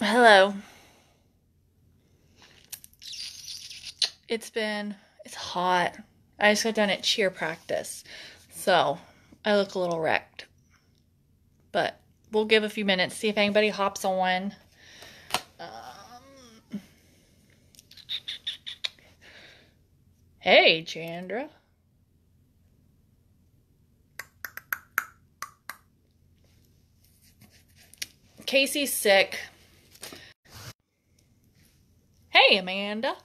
Hello. It's hot. I just got done at cheer practice, so I look a little wrecked. But we'll give a few minutes, see if anybody hops on. Hey, Chandra. Casey's sick. Hey, Amanda.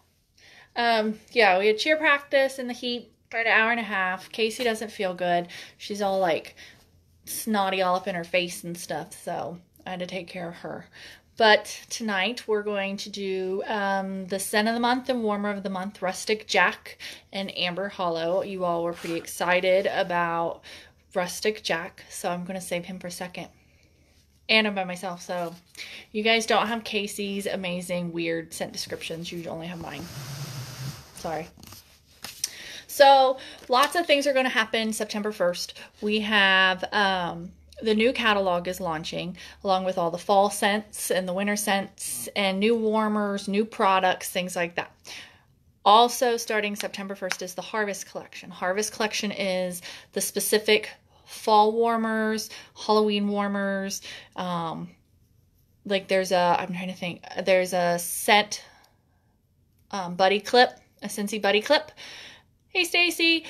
Yeah, we had cheer practice in the heat for an hour and a half. Casey doesn't feel good. She's all like snotty all up in her face and stuff, so I had to take care of her. But tonight we're going to do the scent of the month and warmer of the month, Rustic Jack and Amber Hollow. You all were pretty excited about Rustic Jack, so I'm going to save him for a second. And I'm by myself, so you guys don't have Casey's amazing, weird scent descriptions. You only have mine. Sorry. So lots of things are going to happen September 1st. We have the new catalog is launching, along with all the fall scents and the winter scents and new warmers, new products, things like that. Also, starting September 1st is the Harvest Collection. Harvest Collection is the specific fall warmers, Halloween warmers. Like there's a scent buddy clip, a Scentsy buddy clip. Hey, Stacy.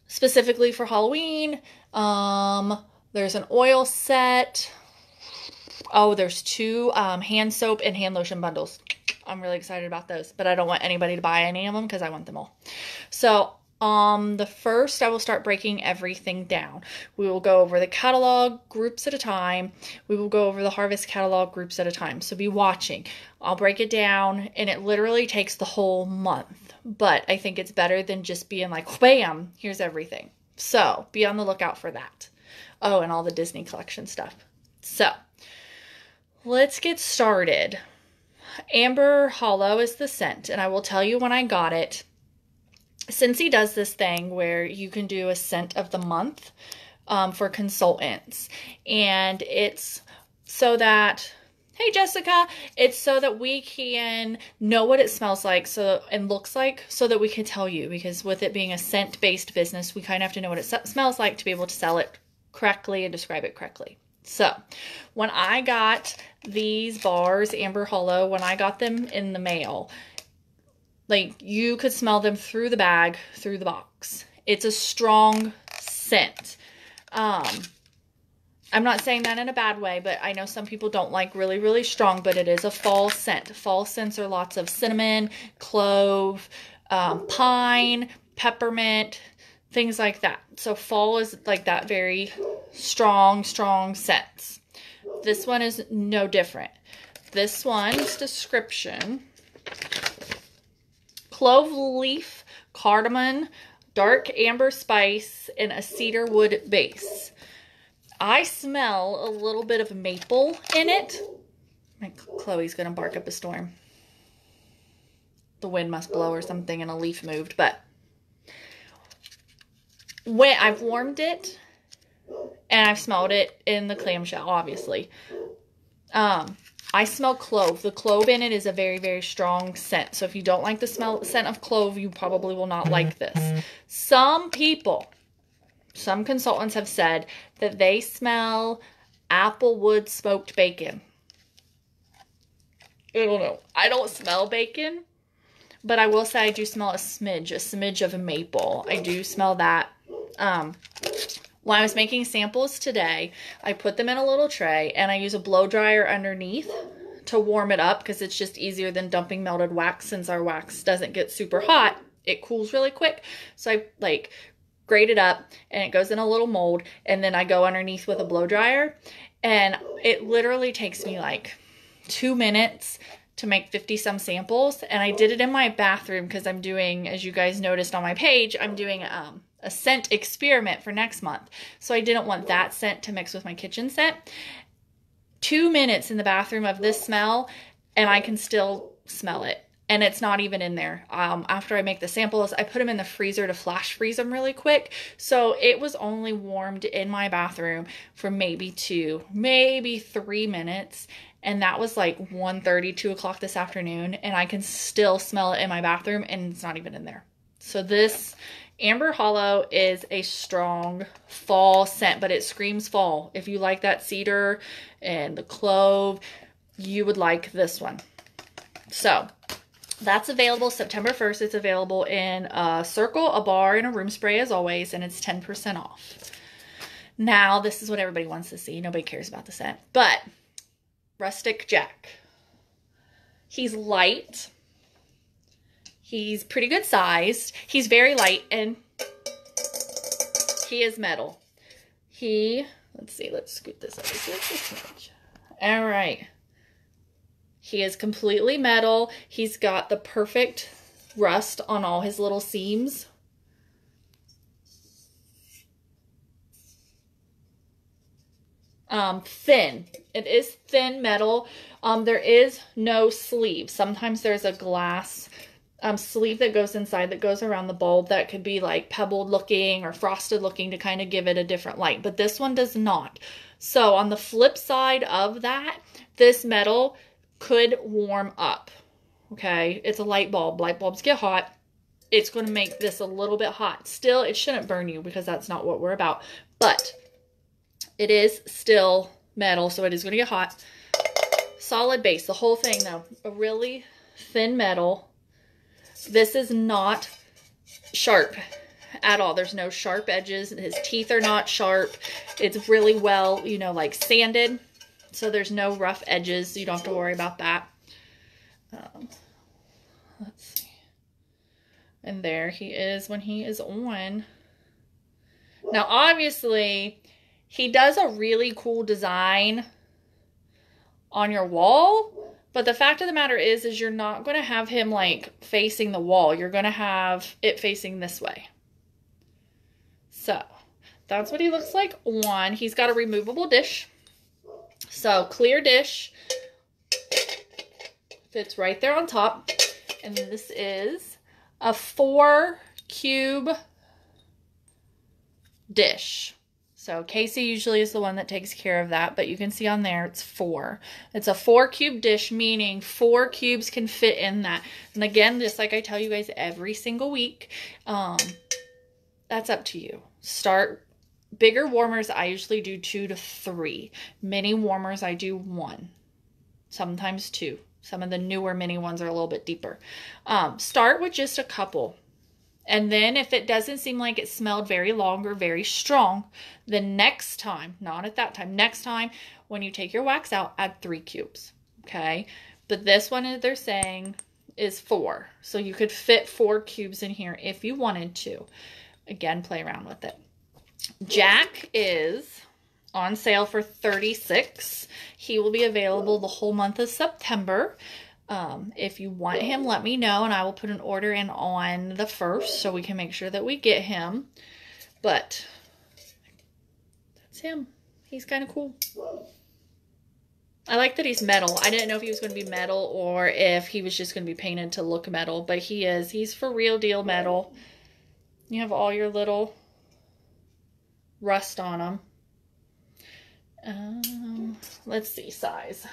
Specifically for Halloween. There's an oil set. Oh, there's two hand soap and hand lotion bundles. I'm really excited about those, but I don't want anybody to buy any of them because I want them all. So the first, I will start breaking everything down. We will go over the catalog groups at a time. We will go over the Harvest catalog groups at a time. So be watching. I'll break it down, and it literally takes the whole month. But I think it's better than just being like, bam, here's everything. So be on the lookout for that. Oh, and all the Disney collection stuff. So let's get started. Amber Hollow is the scent, and I will tell you when I got it. Scentsy does this thing where you can do a scent of the month for consultants. And it's so that, hey Jessica, it's so that we can know what it smells like and looks like so that we can tell you. Because with it being a scent-based business, we kind of have to know what it smells like to be able to sell it correctly and describe it correctly. So when I got these bars, Amber Hollow, when I got them in the mail, like, you could smell them through the bag, through the box. It's a strong scent. I'm not saying that in a bad way, but I know some people don't like really, really strong, but it is a fall scent. Fall scents are lots of cinnamon, clove, pine, peppermint, things like that. So fall is like that very strong scents. This one is no different. This one's description: clove leaf, cardamom, dark amber spice, and a cedar wood base. I smell a little bit of maple in it. Chloe's going to bark up a storm. The wind must blow or something and a leaf moved. But when I've warmed it and I've smelled it in the clamshell, obviously. I smell clove. The clove in it is a very, very strong scent. So if you don't like the scent of clove, you probably will not like this. Some consultants have said that they smell applewood smoked bacon. I don't know. I don't smell bacon, but I will say I do smell a smidge of a maple. I do smell that. When I was making samples today, I put them in a little tray and I use a blow dryer underneath to warm it up because it's just easier than dumping melted wax. Since our wax doesn't get super hot, it cools really quick. So I grate it up and it goes in a little mold, and then I go underneath with a blow dryer, and it literally takes me like 2 minutes to make 50 some samples. And I did it in my bathroom because I'm doing, as you guys noticed on my page, I'm doing a scent experiment for next month. So I didn't want that scent to mix with my kitchen scent. 2 minutes in the bathroom of this smell, and I can still smell it. and it's not even in there. After I make the samples, I put them in the freezer to flash freeze them really quick. So it was only warmed in my bathroom for maybe 2, maybe 3 minutes. And that was like 1:30, 2 o'clock this afternoon. And I can still smell it in my bathroom and it's not even in there. So this Amber Hollow is a strong fall scent, but it screams fall. If you like that cedar and the clove, you would like this one. So that's available September 1st. It's available in a circle, a bar, and a room spray as always, and it's 10% off. Now, this is what everybody wants to see. Nobody cares about the scent. But Rustic Jack. He's light. He's pretty good sized. He's very light, and he is metal. Let's see, let's scoot this up. All right. He is completely metal. He's got the perfect rust on all his little seams. Thin. It is thin metal. There is no sleeve. Sometimes there's a glass sleeve that goes inside that goes around the bulb that could be like pebbled looking or frosted looking to kind of give it a different light. But this one does not. So on the flip side of that, this metal could warm up. Okay, it's a light bulb. Light bulbs get hot. It's going to make this a little bit hot. Still, it shouldn't burn you because that's not what we're about. But it is still metal, so it is going to get hot. Solid base. The whole thing, though, a really thin metal. This is not sharp at all. There's no sharp edges. His teeth are not sharp. It's really well, you know, like sanded. So there's no rough edges. So you don't have to worry about that. Let's see. And there he is when he is on. Now, obviously, he does a really cool design on your wall. But the fact of the matter is you're not going to have him like facing the wall. You're going to have it facing this way. So that's what he looks like on. He's got a removable dish. So clear dish. Fits right there on top. And this is a 4-cube dish. So Casey usually is the one that takes care of that, but you can see on there it's 4. It's a 4-cube dish, meaning 4 cubes can fit in that. And again, just like I tell you guys every single week, that's up to you. Start bigger warmers. I usually do 2 to 3. Mini warmers, I do 1, sometimes 2. Some of the newer mini ones are a little bit deeper. Start with just a couple. And then if it doesn't seem like it smelled very long or very strong, the next time, not at that time, next time when you take your wax out, add 3 cubes, okay? But this one they're saying is 4. So you could fit 4 cubes in here if you wanted to. Again, play around with it. Jack is on sale for $36. He will be available the whole month of September. If you want him, let me know, and I will put an order in on the 1st so we can make sure that we get him. But that's him. He's kind of cool. I like that he's metal. I didn't know if he was going to be metal or if he was just going to be painted to look metal, but he is. He's for real deal metal. You have all your little rust on him. Let's see, size.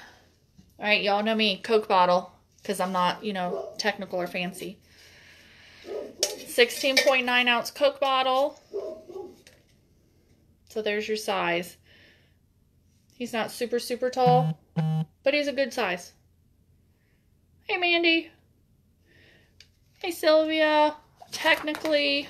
All right, y'all know me, Coke bottle, because I'm not, you know, technical or fancy. 16.9 ounce Coke bottle. So there's your size. He's not super, super tall, but he's a good size. Hey, Mandy. Hey, Sylvia. Technically,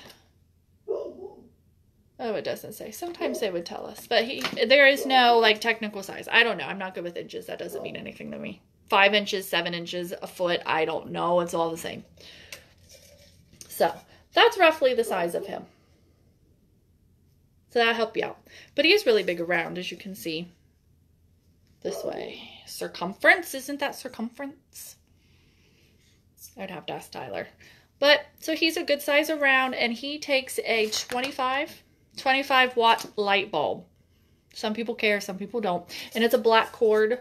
oh, it doesn't say. Sometimes they would tell us. But there is no, like, technical size. I don't know. I'm not good with inches. That doesn't mean anything to me. 5 inches, 7 inches, a foot. I don't know. It's all the same. So, that's roughly the size of him. So, that'll help you out. But he is really big around, as you can see. This way. Circumference. Isn't that circumference? I'd have to ask Tyler. But, so he's a good size around, and he takes a 25 watt light bulb. Some people care, some people don't. And it's a black cord.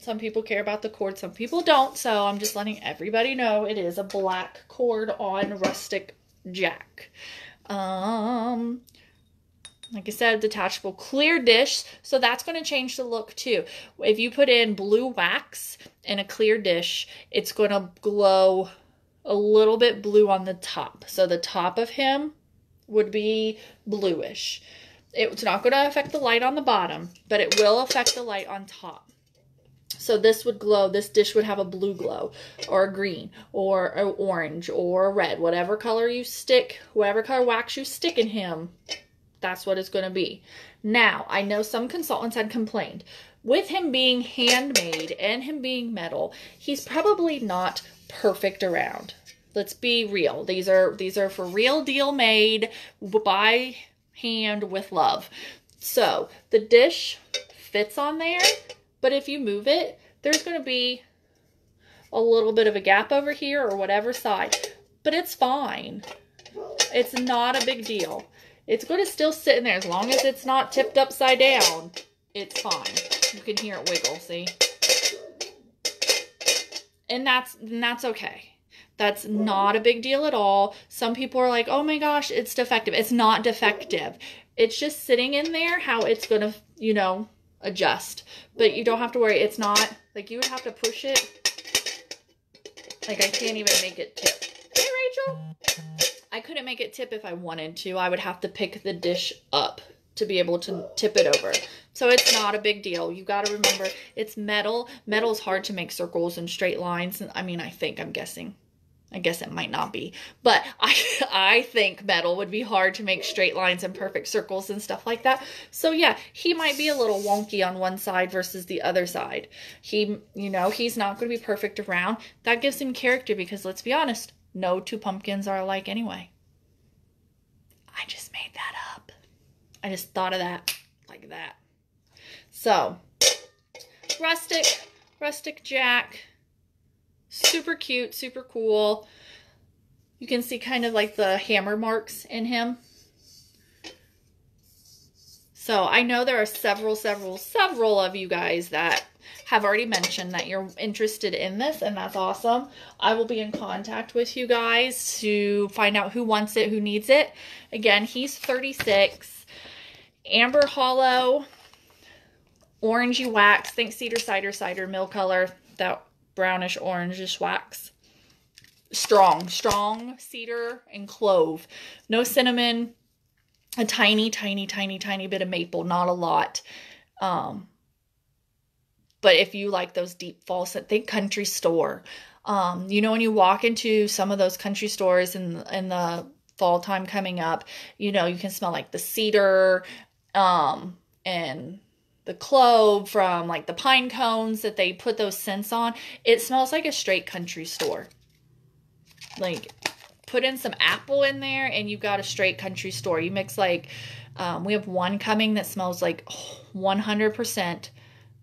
Some people care about the cord, some people don't. So I'm just letting everybody know it is a black cord on Rustic Jack. Like I said, detachable clear dish. So that's going to change the look too. If you put in blue wax in a clear dish, it's going to glow a little bit blue on the top. So the top of him would be bluish. It's not going to affect the light on the bottom, but it will affect the light on top. So this would glow, this dish would have a blue glow, or a green, or an orange, or a red, whatever color you stick, whatever color wax you stick in him, that's what it's going to be. Now, I know some consultants had complained. With him being handmade and him being metal, he's probably not perfect around. Let's be real. These are for real deal made by hand with love. So the dish fits on there, but if you move it, there's going to be a little bit of a gap over here or whatever side, but it's fine. It's not a big deal. It's going to still sit in there as long as it's not tipped upside down. It's fine. You can hear it wiggle, see? And that's okay. That's not a big deal at all. Some people are like, oh my gosh, it's defective. It's not defective. It's just sitting in there how it's going to, you know, adjust. But you don't have to worry. It's not, like you would have to push it. Like I can't even make it tip. Hey, Rachel. I couldn't make it tip if I wanted to. I would have to pick the dish up to be able to tip it over. So it's not a big deal. You got to remember, it's metal. Metal is hard to make circles and straight lines. I mean, I'm guessing. I guess it might not be. But I think metal would be hard to make straight lines and perfect circles and stuff like that. So yeah, he might be a little wonky on one side versus the other side. He's not going to be perfect around. That gives him character because let's be honest, no two pumpkins are alike anyway. I just made that up. I just thought of that like that. So, Rustic Jack. Super cute, super cool. You can see kind of like the hammer marks in him. So I know there are several of you guys that have already mentioned that you're interested in this, and that's awesome. I will be in contact with you guys to find out who wants it, who needs it. Again, he's 36. Amber hollow, orangey wax. Think cedar cider mill color. That brownish orangish wax. Strong cedar and clove. No cinnamon. A tiny bit of maple. Not a lot. But if you like those deep fall scents, think country store. When you walk into some of those country stores in the fall time coming up, you can smell like the cedar, and the clove from like the pine cones that they put those scents on. It smells like a straight country store. Like put in some apple in there and you've got a straight country store. You mix like, we have one coming that smells like 100%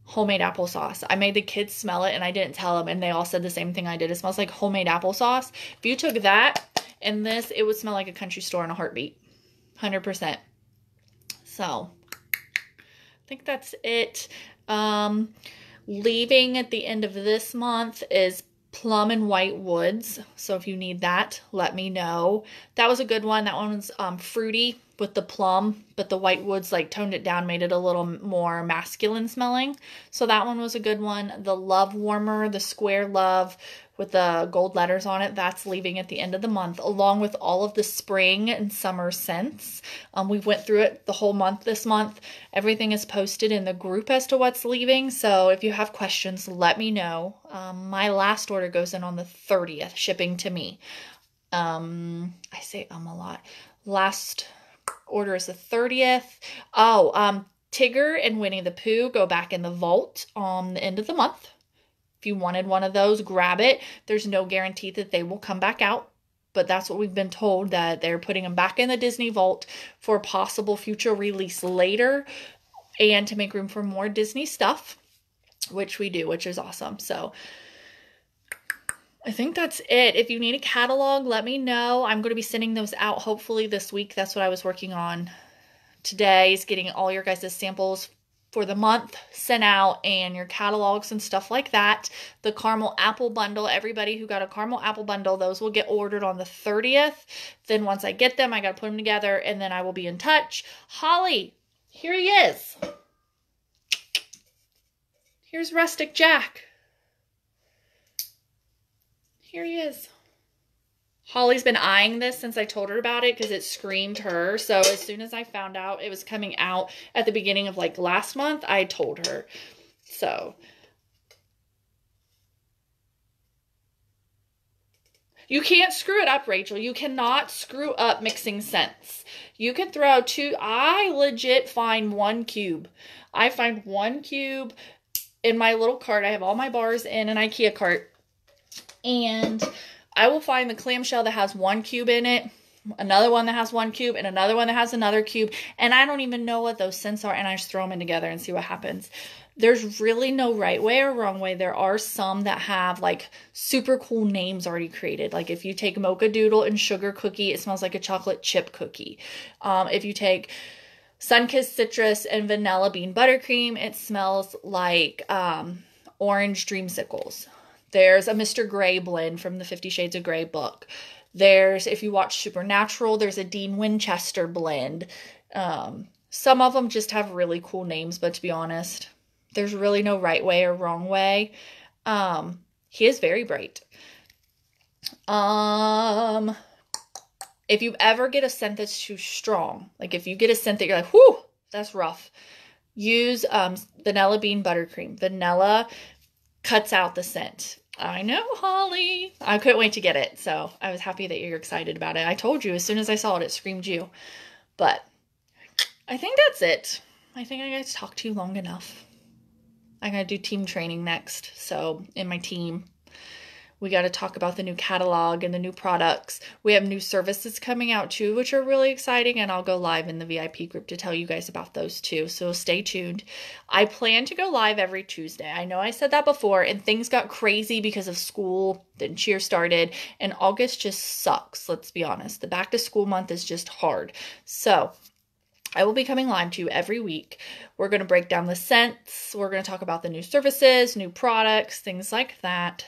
homemade applesauce. I made the kids smell it and I didn't tell them, and they all said the same thing I did. It smells like homemade applesauce. If you took that and this, it would smell like a country store in a heartbeat. 100%. So I think that's it. Leaving at the end of this month is plum and white woods. So if you need that, let me know. That was a good one. That one was fruity with the plum, but the white woods like toned it down, made it a little more masculine smelling. So that one was a good one. The love warmer, the square love with the gold letters on it, that's leaving at the end of the month, along with all of the spring and summer scents. We went through it the whole month this month. Everything is posted in the group as to what's leaving. So if you have questions, let me know. My last order goes in on the 30th, shipping to me. I say a lot. Last order is the 30th. Tigger and Winnie the Pooh go back in the vault on the end of the month. If you wanted one of those, grab it. There's no guarantee that they will come back out, but that's what we've been told, that they're putting them back in the Disney vault for possible future release later and to make room for more Disney stuff, which we do, which is awesome. So I think that's it. If you need a catalog, let me know. I'm going to be sending those out hopefully this week. That's what I was working on today, is getting all your guys' samples for the month sent out and your catalogs and stuff like that. The caramel apple bundle, everybody who got a caramel apple bundle, those will get ordered on the 30th. Then once I get them, I got to put them together and then I will be in touch. Holly, here he is. Here's Rustic Jack. Here he is. Holly's been eyeing this since I told her about it because it screamed her. So as soon as I found out it was coming out at the beginning of like last month, I told her. So you can't screw it up, Rachel. You cannot screw up mixing scents. You can throw two. I legit find one cube. I find one cube in my little cart. I have all my bars in an IKEA cart. And I will find the clamshell that has one cube in it, another one that has one cube, and another one that has another cube. And I don't even know what those scents are, and I just throw them in together and see what happens. There's really no right way or wrong way. There are some that have like super cool names already created. Like if you take Mocha Doodle and Sugar Cookie, it smells like a chocolate chip cookie. If you take Sunkissed Citrus and Vanilla Bean Buttercream, it smells like orange dreamsicles. There's a Mr. Grey blend from the 50 Shades of Grey book. There's, if you watch Supernatural, there's a Dean Winchester blend. Some of them just have really cool names, but to be honest, there's really no right way or wrong way. He is very bright. If you ever get a scent that's too strong, like if you get a scent that you're like, whew, that's rough, use Vanilla Bean Buttercream. Vanilla cuts out the scent. I know, Holly. I couldn't wait to get it, so I was happy that you're excited about it. I told you as soon as I saw it, it screamed you. But I think that's it. I think I got to talk to you long enough. I'm going to do team training next. So in my team, we got to talk about the new catalog and the new products. We have new services coming out too, which are really exciting. And I'll go live in the VIP group to tell you guys about those too. So stay tuned. I plan to go live every Tuesday. I know I said that before and things got crazy because of school. Then cheer started and August just sucks. Let's be honest. The back to school month is just hard. So I will be coming live to you every week. We're going to break down the scents. We're going to talk about the new services, new products, things like that.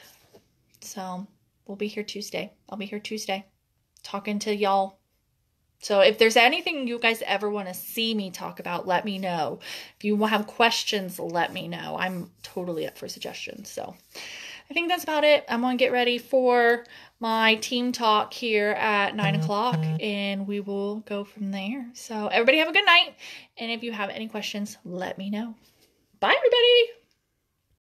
So we'll be here Tuesday. I'll be here Tuesday talking to y'all. So if there's anything you guys ever want to see me talk about, let me know. If you have questions, let me know. I'm totally up for suggestions. So I think that's about it. I'm going to get ready for my team talk here at 9 o'clock and we will go from there. So everybody have a good night. And if you have any questions, let me know. Bye, everybody.